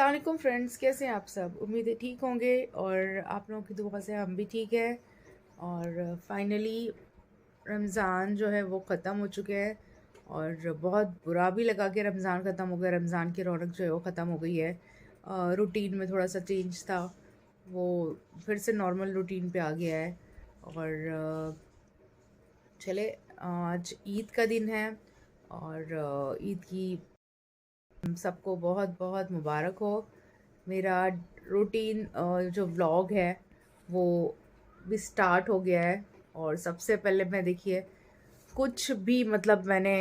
अस्सलाम वालेकुम फ्रेंड्स, कैसे हैं आप सब। उम्मीद है ठीक होंगे और आप लोगों की दुआ से हम भी ठीक है। और फाइनली रमज़ान जो है वो ख़त्म हो चुके हैं और बहुत बुरा भी लगा कि रमज़ान ख़त्म हो गया। रमज़ान की रौनक जो है वो ख़त्म हो गई है। रूटीन में थोड़ा सा चेंज था, वो फिर से नॉर्मल रूटीन पे आ गया है। और चले, आज ईद का दिन है और ईद की हम सबको बहुत बहुत मुबारक हो। मेरा रूटीन जो व्लॉग है वो भी स्टार्ट हो गया है। और सबसे पहले मैं देखिए कुछ भी मतलब मैंने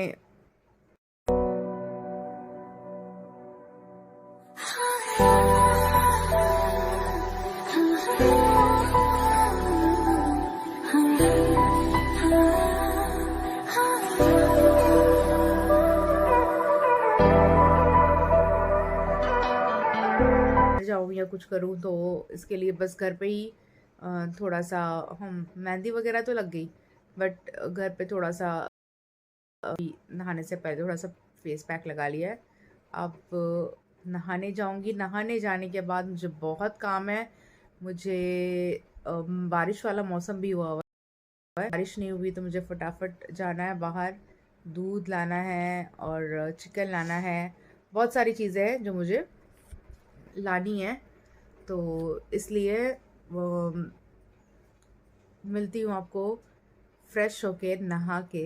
जाऊँ या कुछ करूँ तो इसके लिए बस घर पे ही थोड़ा सा हम मेहंदी वगैरह तो लग गई, बट घर पे थोड़ा सा नहाने से पहले थोड़ा सा फेस पैक लगा लिया है। अब नहाने जाऊंगी। नहाने जाने के बाद मुझे बहुत काम है। मुझे बारिश वाला मौसम भी हुआ है, बारिश नहीं हुई तो मुझे फटाफट जाना है बाहर। दूध लाना है और चिकन लाना है, बहुत सारी चीज़ें हैं जो मुझे लानी है। तो इसलिए मिलती हूँ आपको फ्रेश होके नहा के।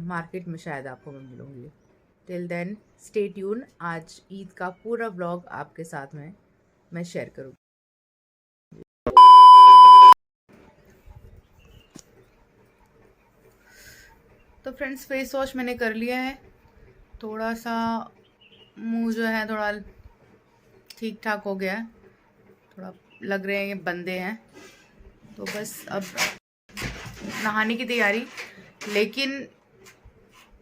मार्केट में शायद आपको मैं मिलूँगी। Till then stay tune. आज ईद का पूरा व्लॉग आपके साथ में मैं शेयर करूँगी। तो फ्रेंड्स, फेस वॉश मैंने कर लिया है। थोड़ा सा मुंह जो है थोड़ा ठीक ठाक हो गया है, थोड़ा लग रहे हैं ये बंदे हैं। तो बस अब नहाने की तैयारी। लेकिन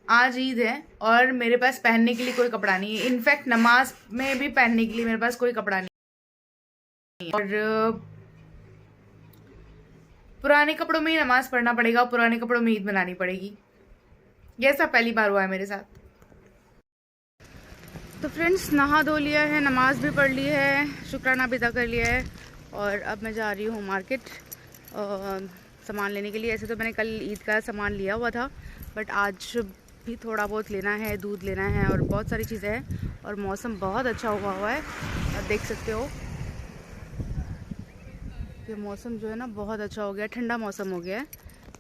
आज ईद है और मेरे पास पहनने के लिए कोई कपड़ा नहीं है। इनफैक्ट नमाज में भी पहनने के लिए मेरे पास कोई कपड़ा नहीं है। और पुराने कपड़ों में ही नमाज पढ़ना पड़ेगा, पुराने कपड़ों में ईद मनानी पड़ेगी। ये सब पहली बार हुआ है मेरे साथ। तो फ्रेंड्स, नहा धो लिया है, नमाज भी पढ़ ली है, शुक्राना भी अदा कर लिया है और अब मैं जा रही हूँ मार्केट सामान लेने के लिए। ऐसे तो मैंने कल ईद का सामान लिया हुआ था, बट आज भी थोड़ा बहुत लेना है, दूध लेना है और बहुत सारी चीज़ें हैं। और मौसम बहुत अच्छा हुआ है, आप देख सकते हो कि मौसम जो है ना बहुत अच्छा हो गया, ठंडा मौसम हो गया है।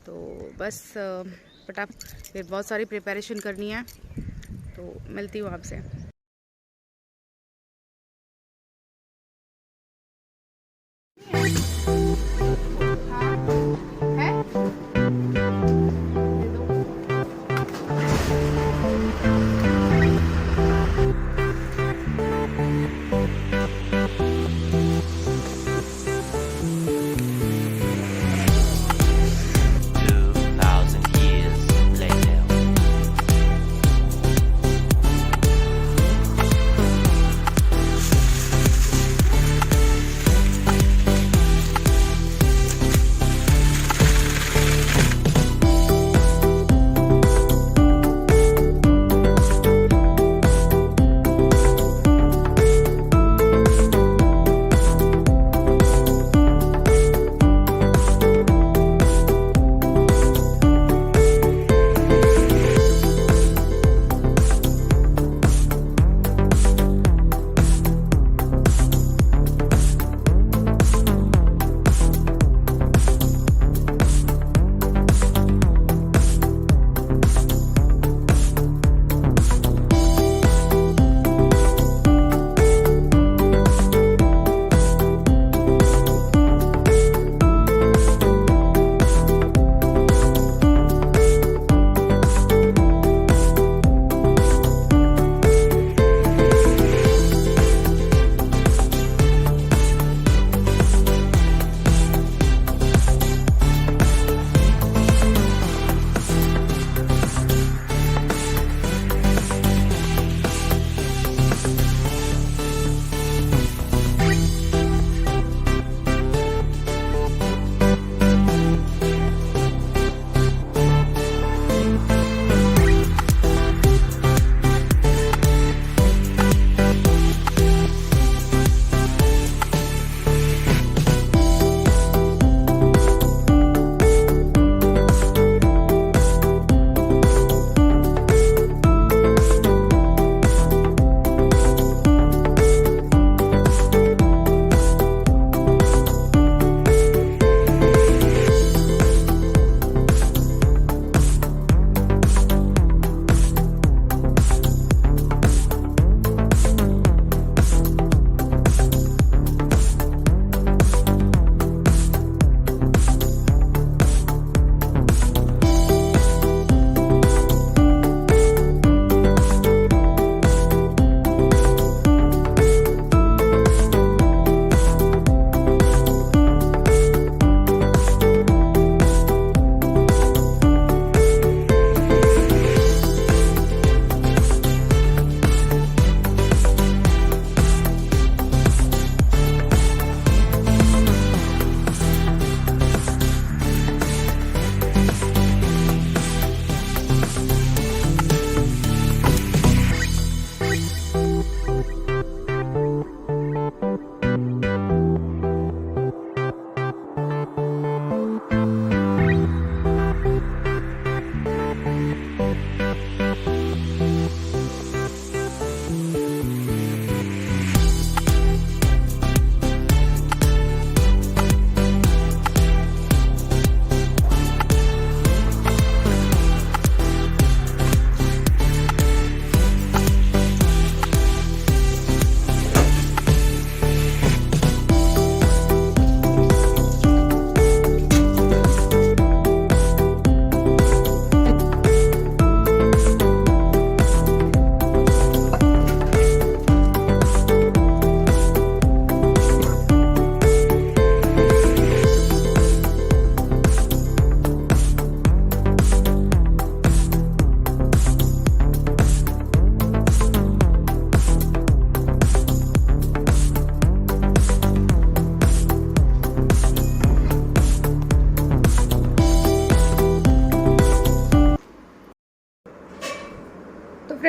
तो बस फटाफट फिर बहुत सारी प्रिपरेशन करनी है। तो मिलती हूँ आपसे।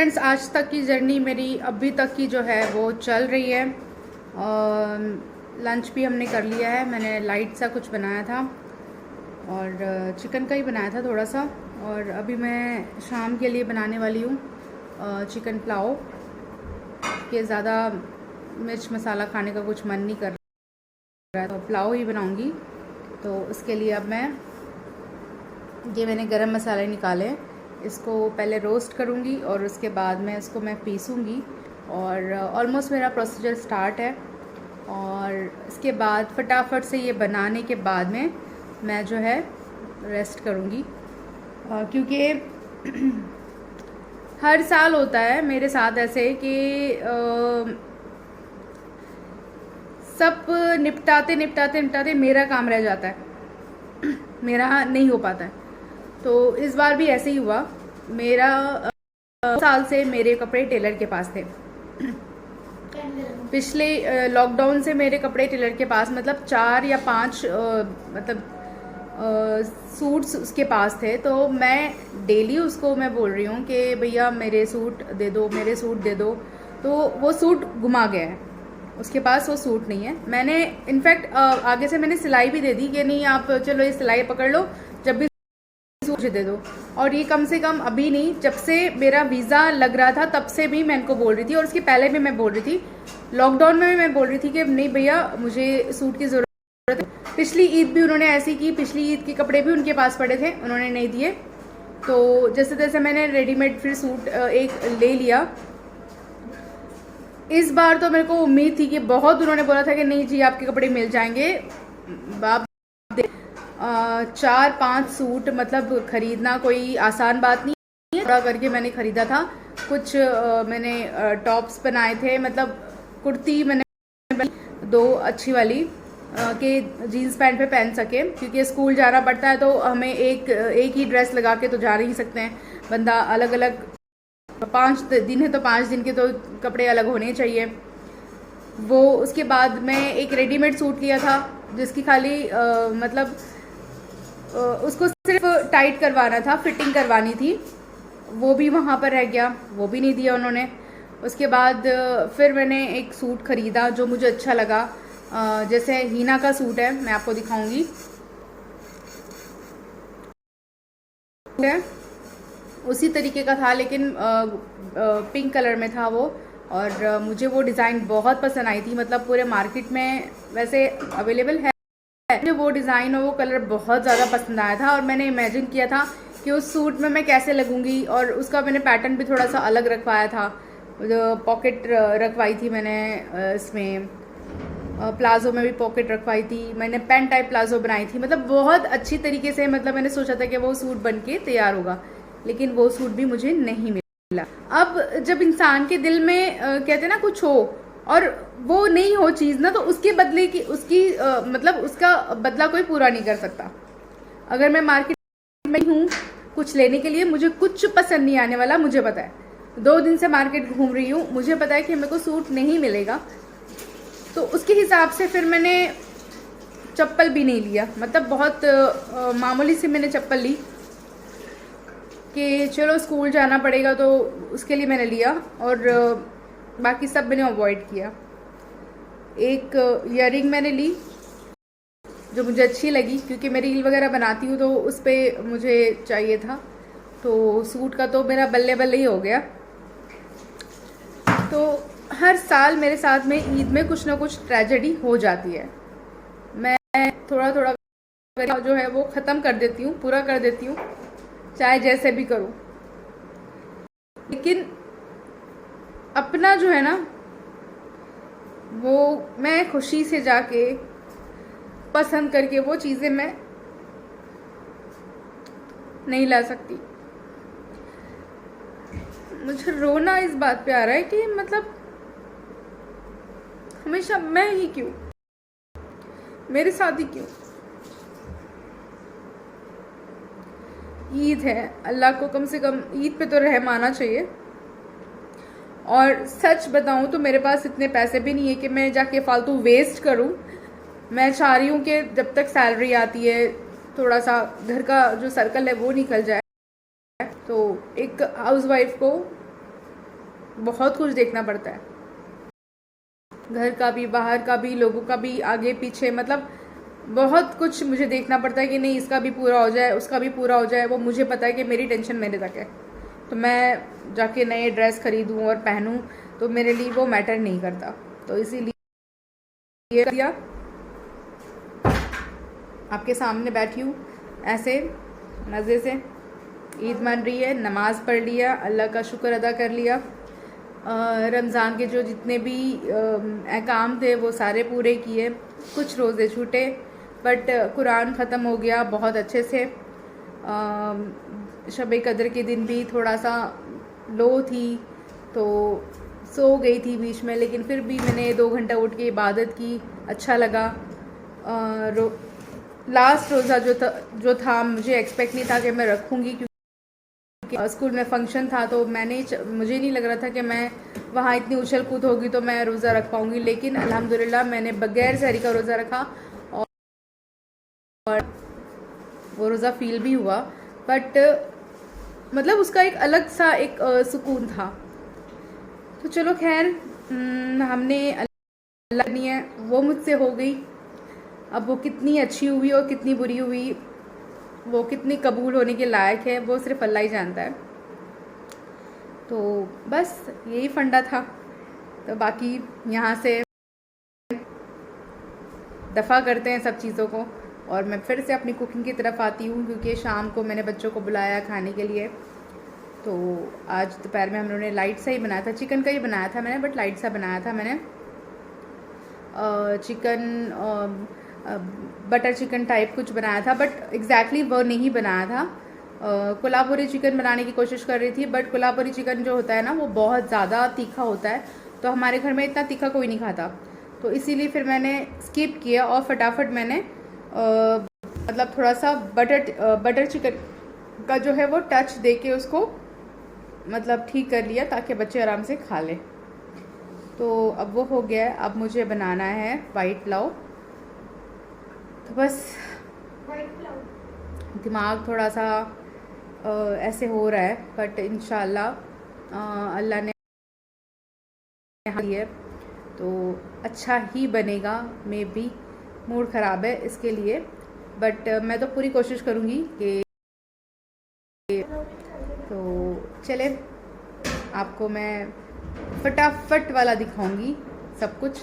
फ्रेंड्स, आज तक की जर्नी मेरी अभी तक की जो है वो चल रही है। लंच भी हमने कर लिया है। मैंने लाइट सा कुछ बनाया था और चिकन का ही बनाया था थोड़ा सा। और अभी मैं शाम के लिए बनाने वाली हूँ चिकन पुलाव। कि ज़्यादा मिर्च मसाला खाने का कुछ मन नहीं कर रहा है, तो पुलाव ही बनाऊँगी। तो उसके लिए अब मैंने गरम मसाले निकाले, इसको पहले रोस्ट करूँगी और उसके बाद में इसको मैं पीसूँगी। और ऑलमोस्ट मेरा प्रोसीजर स्टार्ट है। और इसके बाद फटाफट से ये बनाने के बाद में मैं जो है रेस्ट करूँगी, क्योंकि हर साल होता है मेरे साथ ऐसे कि सब निपटाते निपटाते निपटाते मेरा काम रह जाता है, मेरा नहीं हो पाता है। तो इस बार भी ऐसे ही हुआ। मेरा साल से मेरे कपड़े टेलर के पास थे। पिछले लॉकडाउन से मेरे कपड़े टेलर के पास, मतलब 4 या 5 सूट्स उसके पास थे। तो मैं डेली उसको मैं बोल रही हूँ कि भैया मेरे सूट दे दो, मेरे सूट दे दो। तो वो सूट गुमा गया है, उसके पास वो सूट नहीं है। मैंने इनफैक्ट आगे से मैंने सिलाई भी दे दी कि नहीं आप चलो ये सिलाई पकड़ लो, जब भी मुझे दे दो। और ये कम से कम अभी नहीं, जब से मेरा वीज़ा लग रहा था तब से भी मैं इनको बोल रही थी। और उसके पहले भी मैं बोल रही थी, लॉकडाउन में भी मैं बोल रही थी कि नहीं भैया मुझे सूट की ज़रूरत है। पिछली ईद भी उन्होंने ऐसी की, पिछली ईद के कपड़े भी उनके पास पड़े थे, उन्होंने नहीं दिए। तो जैसे तैसे मैंने रेडीमेड फिर सूट एक ले लिया। इस बार तो मेरे को उम्मीद थी कि बहुत, उन्होंने बोला था कि नहीं जी आपके कपड़े मिल जाएंगे। आप 4-5 सूट मतलब खरीदना कोई आसान बात नहीं है। थोड़ा करके मैंने खरीदा था। कुछ मैंने टॉप्स बनाए थे, मतलब कुर्ती मैंने 2 अच्छी वाली के जीन्स पैंट पे पहन सके, क्योंकि स्कूल जाना पड़ता है तो हमें एक ही ड्रेस लगा के तो जा नहीं सकते हैं। बंदा अलग अलग 5 दिन है तो 5 दिन के तो कपड़े अलग होने चाहिए वो। उसके बाद मैं एक रेडीमेड सूट लिया था जिसकी खाली मतलब उसको सिर्फ टाइट करवाना था, फिटिंग करवानी थी। वो भी वहाँ पर रह गया, वो भी नहीं दिया उन्होंने। उसके बाद फिर मैंने एक सूट ख़रीदा जो मुझे अच्छा लगा। जैसे हीना का सूट है, मैं आपको दिखाऊंगी। उसी तरीके का था लेकिन पिंक कलर में था वो। और मुझे वो डिज़ाइन बहुत पसंद आई थी। मतलब पूरे मार्केट में वैसे अवेलेबल है, मुझे वो डिज़ाइन और वो कलर बहुत ज़्यादा पसंद आया था। और मैंने इमेजिन किया था कि उस सूट में मैं कैसे लगूंगी। और उसका मैंने पैटर्न भी थोड़ा सा अलग रखवाया था। पॉकेट रखवाई थी मैंने, इसमें प्लाजो में भी पॉकेट रखवाई थी मैंने, पेन टाइप प्लाजो बनाई थी। मतलब बहुत अच्छी तरीके से, मतलब मैंने सोचा था कि वो सूट बन के तैयार होगा, लेकिन वो सूट भी मुझे नहीं मिला। अब जब इंसान के दिल में कहते हैं ना कुछ हो और वो नहीं हो चीज़ ना, तो उसके बदले की मतलब उसका बदला कोई पूरा नहीं कर सकता। अगर मैं मार्केट में हूँ कुछ लेने के लिए, मुझे कुछ पसंद नहीं आने वाला, मुझे पता है। 2 दिन से मार्केट घूम रही हूँ, मुझे पता है कि मेरे को सूट नहीं मिलेगा। तो उसके हिसाब से फिर मैंने चप्पल भी नहीं लिया। मतलब बहुत मामूली सी मैंने चप्पल ली कि चलो स्कूल जाना पड़ेगा तो उसके लिए मैंने लिया। और बाकी सब मैंने अवॉइड किया। एक ईयरिंग मैंने ली जो मुझे अच्छी लगी, क्योंकि मैं रील वगैरह बनाती हूँ तो उस पर मुझे चाहिए था। तो सूट का तो मेरा बल्ले बल्ले ही हो गया। तो हर साल मेरे साथ में ईद में कुछ ना कुछ ट्रेजेडी हो जाती है। मैं थोड़ा थोड़ा जो है वो ख़त्म कर देती हूँ, पूरा कर देती हूँ, चाहे जैसे भी करूँ। लेकिन अपना जो है ना वो मैं खुशी से जाके पसंद करके वो चीज़ें मैं नहीं ला सकती। मुझे रोना इस बात पे आ रहा है कि मतलब हमेशा मैं ही क्यों, मेरे साथ ही क्यों। ईद है, अल्लाह को कम से कम ईद पे तो रहम आना चाहिए। और सच बताऊं तो मेरे पास इतने पैसे भी नहीं है कि मैं जाके फालतू वेस्ट करूं। मैं चाह रही हूँ कि जब तक सैलरी आती है थोड़ा सा घर का जो सर्कल है वो निकल जाए। तो एक हाउसवाइफ को बहुत कुछ देखना पड़ता है, घर का भी, बाहर का भी, लोगों का भी, आगे पीछे, मतलब बहुत कुछ मुझे देखना पड़ता है कि नहीं इसका भी पूरा हो जाए, उसका भी पूरा हो जाए। वो मुझे पता है कि मेरी टेंशन मेरे तक है, तो मैं जाके नए ड्रेस खरीदूँ और पहनूँ तो मेरे लिए वो मैटर नहीं करता। तो इसीलिए किया, आपके सामने बैठी हूँ ऐसे मज़े से। ईद मन रही है, नमाज़ पढ़ लिया, अल्लाह का शुक्र अदा कर लिया। रमज़ान के जो जितने भी अहकाम थे वो सारे पूरे किए, कुछ रोज़े छूटे, बट कुरान ख़त्म हो गया बहुत अच्छे से। शब कदर के दिन भी थोड़ा सा लो थी तो सो गई थी बीच में, लेकिन फिर भी मैंने 2 घंटा उठ के इबादत की, अच्छा लगा। लास्ट रोज़ा जो था मुझे एक्सपेक्ट नहीं था कि मैं रखूँगी, क्योंकि स्कूल में फंक्शन था, तो मुझे नहीं लग रहा था कि मैं वहाँ इतनी उछल कूद होगी तो मैं रोज़ा रख पाऊँगी। लेकिन अल्हम्दुलिल्लाह मैंने बगैर सहरी का रोज़ा रखा और वो रोज़ा फील भी हुआ, बट मतलब उसका एक अलग सा एक सुकून था। तो चलो खैर, हमने अल्लाह नहीं है वो मुझसे हो गई। अब वो कितनी अच्छी हुई और कितनी बुरी हुई, वो कितनी कबूल होने के लायक है, वो सिर्फ अल्लाह ही जानता है। तो बस यही फंडा था। तो बाकी यहाँ से दफ़ा करते हैं सब चीज़ों को, और मैं फिर से अपनी कुकिंग की तरफ आती हूँ, क्योंकि शाम को मैंने बच्चों को बुलाया खाने के लिए। तो आज दोपहर में हम लोगों ने लाइट सा ही बनाया था, चिकन का ही बनाया था मैंने, बट लाइट सा बनाया था मैंने। चिकन बटर चिकन टाइप कुछ बनाया था, बट एग्जैक्टली वो नहीं बनाया था। कोल्हापुरी चिकन बनाने की कोशिश कर रही थी, बट कोल्हापुरी चिकन जो होता है ना वो बहुत ज़्यादा तीखा होता है, तो हमारे घर में इतना तीखा कोई नहीं खाता, तो इसीलिए फिर मैंने स्किप किया और फटाफट मैंने मतलब थोड़ा सा बटर चिकन का जो है वो टच दे के उसको मतलब ठीक कर लिया, ताकि बच्चे आराम से खा लें। तो अब वो हो गया है। अब मुझे बनाना है वाइट पुलाव। तो बस दिमाग थोड़ा सा ऐसे हो रहा है, बट इंशाल्लाह अल्लाह ने है तो अच्छा ही बनेगा। मे बी मूड ख़राब है इसके लिए, बट मैं तो पूरी कोशिश करूँगी कि तो चले आपको मैं फटाफट वाला दिखाऊंगी सब कुछ।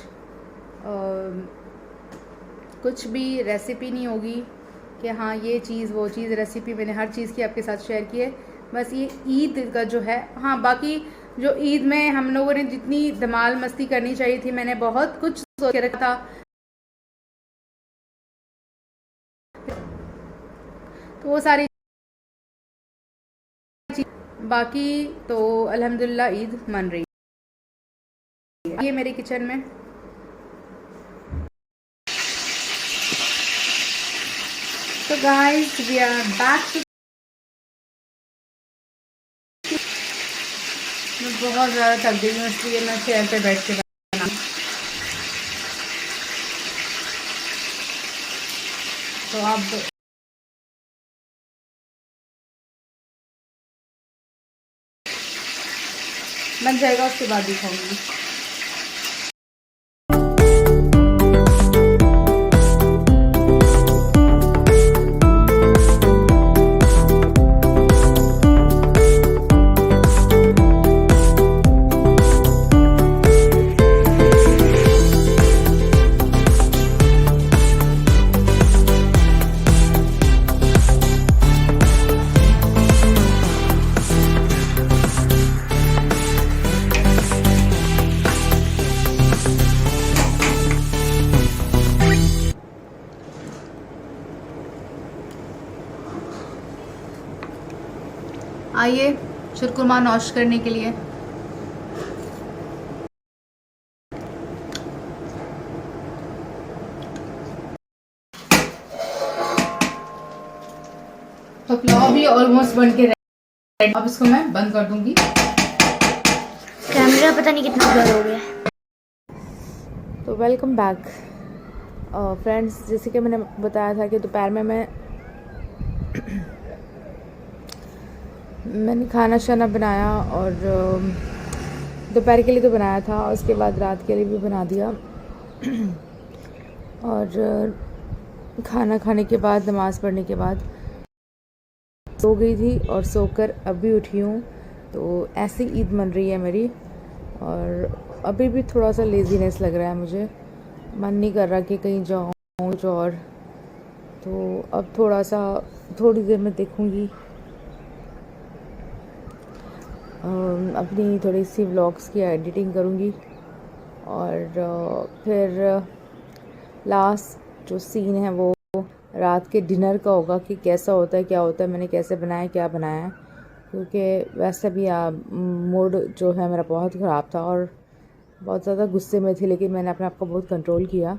कुछ भी रेसिपी नहीं होगी कि हाँ ये चीज़ वो चीज़, रेसिपी मैंने हर चीज़ की आपके साथ शेयर की है। बस ये ईद का जो है, हाँ बाकी जो ईद में हम लोगों ने जितनी धमाल मस्ती करनी चाहिए थी, मैंने बहुत कुछ सोच के रखा था, तो वो सारी बाकी तो अल्हम्दुलिल्लाह ईद मन रही है। ये मेरे किचन में तो guys we are back to. मैं बहुत ज़्यादा थक गई हूँ, इसलिए मैं चेयर पे बैठ के बना। तो अब बन जाएगा, उसके बाद दिखाऊंगी। आइए शुरकुरमा नौश करने के लिए। तो पुलाव भी ऑलमोस्ट बन के रेडी। अब इसको मैं बंद कर दूंगी। कैमरा पता नहीं कितना ब्लर हो गया। तो वेलकम बैक फ्रेंड्स। जैसे कि मैंने बताया था कि दोपहर में मैंने खाना शाना बनाया और दोपहर के लिए तो बनाया था और उसके बाद रात के लिए भी बना दिया। और खाना खाने के बाद, नमाज़ पढ़ने के बाद सो गई थी और सोकर अभी उठी हूँ। तो ऐसी ईद मन रही है मेरी, और अभी भी थोड़ा सा लेज़ीनेस लग रहा है मुझे, मन नहीं कर रहा कि कहीं जाऊँ कुछ और। तो अब थोड़ी देर में देखूँगी अपनी थोड़ी सी व्लॉग्स की एडिटिंग करूँगी, और फिर लास्ट जो सीन है वो रात के डिनर का होगा कि कैसा होता है, क्या होता है, मैंने कैसे बनाया, क्या बनाया है। क्योंकि वैसे भी मूड जो है मेरा बहुत ख़राब था और बहुत ज़्यादा गुस्से में थी, लेकिन मैंने अपने आप को बहुत कंट्रोल किया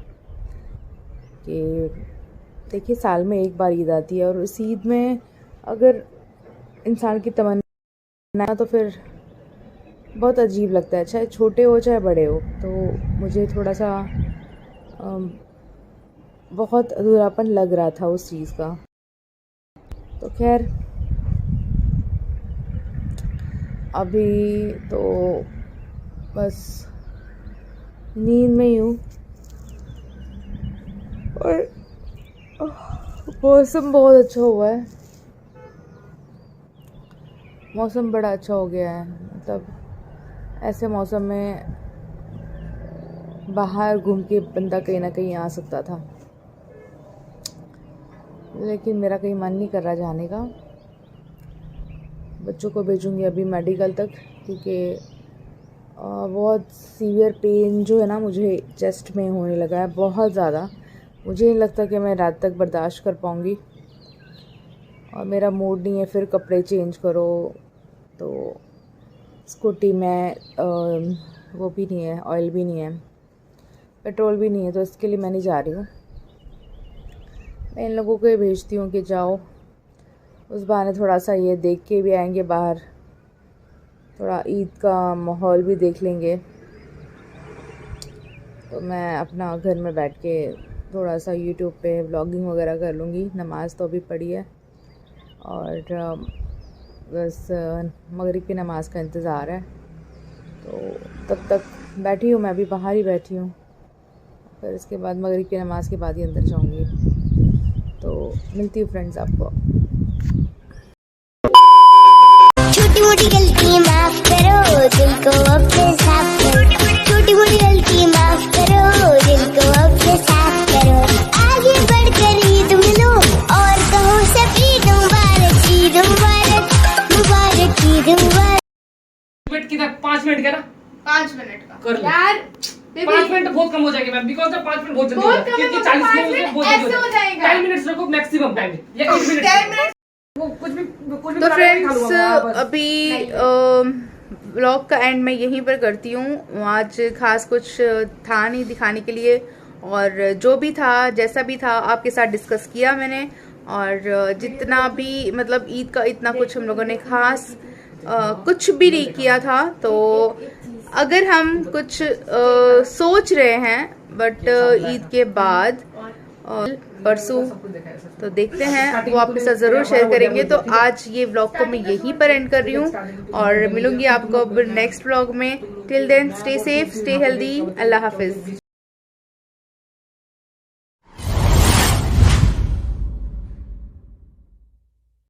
कि देखिए साल में एक बार ईद आती है, और उस ईद में अगर इंसान की तमन्ना तो फिर बहुत अजीब लगता है, चाहे छोटे हो चाहे बड़े हो। तो मुझे थोड़ा सा बहुत अधूरापन लग रहा था उस चीज़ का। तो खैर अभी तो बस नींद में ही हूँ, और मौसम बहुत अच्छा हुआ है, मौसम बड़ा अच्छा हो गया है। मतलब ऐसे मौसम में बाहर घूम के बंदा कहीं ना कहीं आ सकता था, लेकिन मेरा कहीं मन नहीं कर रहा जाने का। बच्चों को भेजूँगी अभी मेडिकल तक, क्योंकि बहुत सीवियर पेन जो है ना मुझे चेस्ट में होने लगा है बहुत ज़्यादा। मुझे नहीं लगता कि मैं रात तक बर्दाश्त कर पाऊँगी, और मेरा मूड नहीं है फिर कपड़े चेंज करो। तो स्कूटी में वो भी नहीं है, ऑयल भी नहीं है, पेट्रोल भी नहीं है, तो इसके लिए मैं नहीं जा रही हूँ। मैं इन लोगों को ही भेजती हूँ कि जाओ, उस बहाने थोड़ा सा ये देख के भी आएंगे बाहर, थोड़ा ईद का माहौल भी देख लेंगे। तो मैं अपना घर में बैठ के थोड़ा सा यूट्यूब पे व्लॉगिंग वगैरह कर लूँगी। नमाज़ तो अभी पढ़ी है, और बस मगरिब की नमाज़ का इंतज़ार है। तो तब तक बैठी हूँ, मैं भी बाहर ही बैठी हूँ। फिर इसके बाद मगरिब की नमाज़ के बाद ही अंदर जाऊँगी। तो मिलती हूँ फ्रेंड्स आपको। छोटी मोटी गलती माफ करो, दिल को अपने साफ करो। छोटी मोटी गलती माफ करो, दिल को अपने साफ करो। आगे बढ़कर ईद मिलो और कहो सब ईद मुबारक, ईद मुबारक, मुबारक ईद मुबारक। वेट कितना 5 मिनट का ना, 5 मिनट का कर लो यार। 5 मिनट बहुत कम हो जाएगा मैम, बिकॉज 5 मिनट बहुत जल्दी बहुत हो कम है, क्योंकि 40 5 मिनट मिनट बहुत ऐसे जल्दी हो जाएगा। 10 मिनट्स रखो मैक्सिमम टाइम, या 1 मिनट 10 मिनट। वो कुछ भी तो फ्रेंड्स अभी व्लॉग का एंड मैं यहीं पर करती हूँ। आज खास कुछ था नहीं दिखाने के लिए, और जो भी था जैसा भी था आपके साथ डिस्कस किया मैंने। और जितना भी मतलब ईद का इतना कुछ हम लोगों ने खास कुछ भी नहीं किया था। तो अगर हम कुछ सोच रहे हैं बट ईद के बाद परसों, तो देखते हैं, वो आपके साथ ज़रूर शेयर करेंगे। तो आज ये व्लॉग को मैं यहीं पर एंड कर रही हूँ, और मिलूंगी आपको अब नेक्स्ट व्लॉग में। Till then stay safe, stay healthy, अल्लाह हाफिज़।